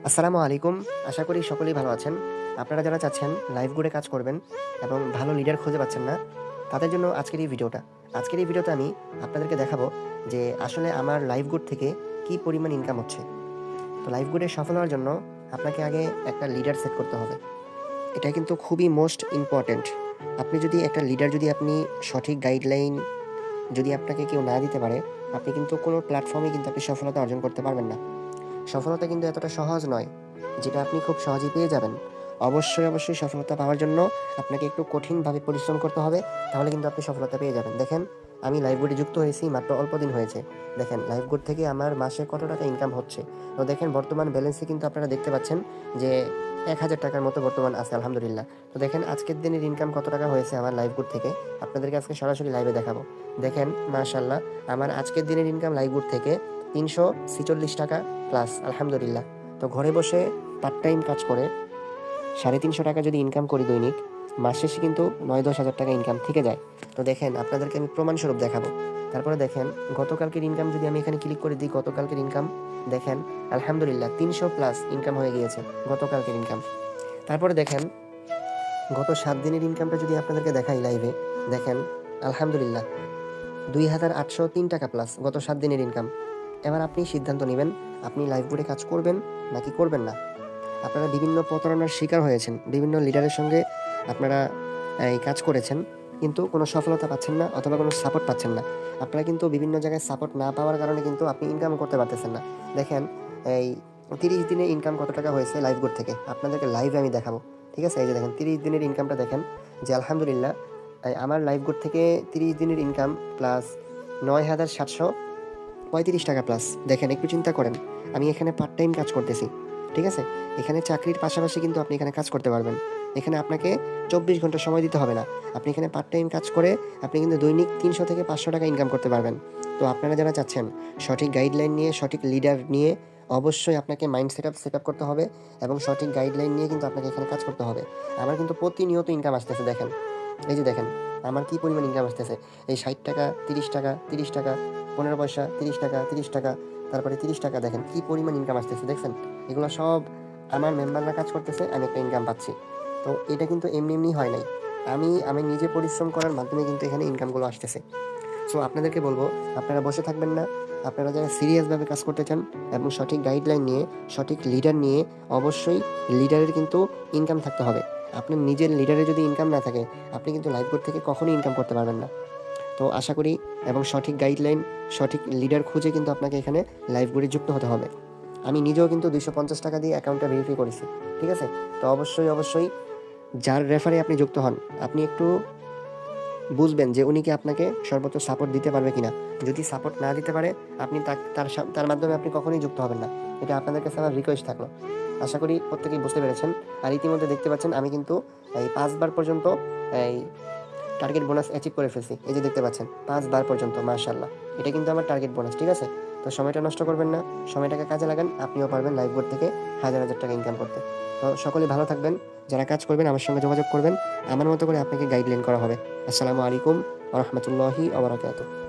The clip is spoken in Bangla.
আসসালামু আলাইকুম। আশা করি সকলেই ভালো আছেন। আপনারা যারা চাচ্ছেন লাইভ গুডে কাজ করবেন এবং ভালো লিডার খুঁজে পাচ্ছেন না, তাদের জন্য আজকের এই ভিডিওটা। আজকের এই ভিডিওতে আমি আপনাদেরকে দেখাবো যে আসলে আমার লাইভ গুড থেকে কি পরিমাণ ইনকাম হচ্ছে। তো লাইভ গুডে সফল হওয়ার জন্য আপনাকে আগে একটা লিডার সেট করতে হবে। এটা কিন্তু খুবই মোস্ট ইম্পর্ট্যান্ট। আপনি যদি একটা লিডার যদি আপনি সঠিক গাইডলাইন যদি আপনাকে কেউ না দিতে পারে, আপনি কিন্তু কোনো প্ল্যাটফর্মে কিন্তু আপনি সফলতা অর্জন করতে পারবেন না। সফলতা কিন্তু এতটা সহজ নয়, যেটা আপনি খুব সহজেই পেয়ে যাবেন। অবশ্যই সফলতা পাওয়ার জন্য আপনাকে একটু কঠিনভাবে পরিশ্রম করতে হবে, তাহলে কিন্তু আপনি সফলতা পেয়ে যাবেন। দেখেন, আমি লাইভগুডে যুক্ত হয়েছি মাত্র অল্প দিন হয়েছে। দেখেন লাইভগুড থেকে আমার মাসে কত টাকা ইনকাম হচ্ছে। তো দেখেন বর্তমান ব্যালেন্সে কিন্তু আপনারা দেখতে পাচ্ছেন যে ১,০০০ টাকার মতো বর্তমান আছে, আলহামদুলিল্লাহ। তো দেখেন আজকের দিনের ইনকাম কত টাকা হয়েছে আমার লাইভগুড থেকে, আপনাদেরকে আজকে সরাসরি লাইভে দেখাবো। দেখেন মাশাআল্লাহ, আমার আজকের দিনের ইনকাম লাইভগুড থেকে ৩৪৬ টাকা প্লাস, আলহামদুলিল্লাহ। তো ঘরে বসে পার্ট টাইম কাজ করে ৩৫০ টাকা যদি ইনকাম করি দৈনিক, মাস শেষে কিন্তু ৯-১০ হাজার টাকা ইনকাম থেকে যায়। তো দেখেন আপনাদেরকে আমি প্রমাণস্বরূপ দেখাবো। তারপরে দেখেন গতকালকের ইনকাম যদি আমি এখানে ক্লিক করে দিই, গতকালকের ইনকাম দেখেন আলহামদুলিল্লাহ ৩০০ প্লাস ইনকাম হয়ে গিয়েছে গতকালকের ইনকাম। তারপরে দেখেন গত ৭ দিনের ইনকামটা যদি আপনাদেরকে দেখাই লাইভে, দেখেন আলহামদুলিল্লাহ ২,৮০৩ টাকা প্লাস গত ৭ দিনের ইনকাম। এবার আপনি সিদ্ধান্ত নিবেন, আপনি লাইভ বোর্ডে কাজ করবেন নাকি করবেন না। আপনারা বিভিন্ন প্রতারণার শিকার হয়েছেন, বিভিন্ন লিডারের সঙ্গে আপনারা এই কাজ করেছেন, কিন্তু কোনো সফলতা পাচ্ছেন না অথবা কোনো সাপোর্ট পাচ্ছেন না। আপনারা কিন্তু বিভিন্ন জায়গায় সাপোর্ট না পাওয়ার কারণে কিন্তু আপনি ইনকাম করতে পারতেছেন না। দেখেন এই ৩০ দিনে ইনকাম কত টাকা হয়েছে লাইভ বোর্ড থেকে, আপনাদেরকে লাইভে আমি দেখাবো। ঠিক আছে? এই যে দেখেন ৩০ দিনের ইনকামটা দেখেন যে আলহামদুলিল্লাহ আমার লাইভ বোর্ড থেকে ৩০ দিনের ইনকাম প্লাস ৯,৭৩৫ টাকা প্লাস। দেখেন একটু চিন্তা করেন, আমি এখানে পার্ট টাইম কাজ করতেছি। ঠিক আছে? এখানে চাকরির পাশাপাশি কিন্তু আপনি এখানে কাজ করতে পারবেন। এখানে আপনাকে ২৪ ঘন্টা সময় দিতে হবে না। আপনি এখানে পার্ট টাইম কাজ করে আপনি কিন্তু দৈনিক ৩০০ থেকে ৫০০ টাকা ইনকাম করতে পারবেন। তো আপনারা যারা চাচ্ছেন সঠিক গাইডলাইন নিয়ে, সঠিক লিডার নিয়ে, অবশ্যই আপনাকে মাইন্ড সেটআপ করতে হবে এবং সঠিক গাইডলাইন নিয়ে কিন্তু আপনাকে এখানে কাজ করতে হবে। আমার কিন্তু প্রতিনিয়ত ইনকাম আসতেছে দেখেন। এই যে দেখেন আমার কি পরিমাণ ইনকাম আসতেছে। এই ৬০ টাকা, ৩০ টাকা, ৩০ টাকা, ১৫ পয়সা, ৩০ টাকা, ৩০ টাকা, তারপরে ৩০ টাকা, দেখেন কি পরিমাণ ইনকাম আসতেছে দেখছেন? এগুলো সব আমার মেম্বাররা কাজ করতেছে, আমি একটা ইনকাম পাচ্ছি। তো এটা কিন্তু এমনি হয় নাই। আমি নিজে পরিশ্রম করার মাধ্যমে কিন্তু এখানে ইনকামগুলো আসতেছে। সো আপনাদেরকে বলবো, আপনারা বসে থাকবেন না। আপনারা যারা সিরিয়াসভাবে কাজ করতে চান এবং সঠিক গাইডলাইন নিয়ে, সঠিক লিডার নিয়ে, অবশ্যই লিডারের কিন্তু ইনকাম থাকতে হবে। আপনার নিজের লিডারের যদি ইনকাম না থাকে, আপনি কিন্তু লাইভ বোর্ড থেকে কখনোই ইনকাম করতে পারবেন না। তো আশা করি এবং সঠিক গাইডলাইন, সঠিক লিডার খুঁজে কিন্তু আপনাকে এখানে লাইভ বোর্ডে যুক্ত হতে হবে। আমি নিজেও কিন্তু ২৫০ টাকা দিয়ে অ্যাকাউন্টটা ভেরিফাই করেছি। ঠিক আছে? তো অবশ্যই যার রেফারে আপনি যুক্ত হন, আপনি একটু বুঝবেন যে উনি কি আপনাকে সর্বোচ্চ সাপোর্ট দিতে পারবে কিনা। যদি সাপোর্ট না দিতে পারে, আপনি তার মাধ্যমে আপনি কখনোই যুক্ত হবেন না। এটা আপনাদের কাছে আমার রিকোয়েস্ট থাকলো। আশা করি প্রত্যেকেই বুঝতে পেরেছেন। আর ইতিমধ্যে দেখতে পাচ্ছেন আমি কিন্তু এই ৫ বার পর্যন্ত এই টার্গেট বোনাস অ্যাচিভ করে ফেলছি। এই যে দেখতে পাচ্ছেন ৫ বার পর্যন্ত, মাশাআল্লাহ। এটা কিন্তু আমার টার্গেট বোনাস। ঠিক আছে? তো সময়টা নষ্ট করবেন না। সময়টাকে কাজে লাগান। আপনিও পারবেন লাইভ বোর্ড থেকে হাজার টাকা ইনকাম করতে। তো সকলে ভালো থাকবেন। যারা কাজ করবেন আমার সঙ্গে যোগাযোগ করবেন। আমার মতো করে আপনাকে গাইডলাইন করা হবে। আসসালামু আলাইকুম ওয়া রাহমাতুল্লাহি ওয়া বারাকাতুহু।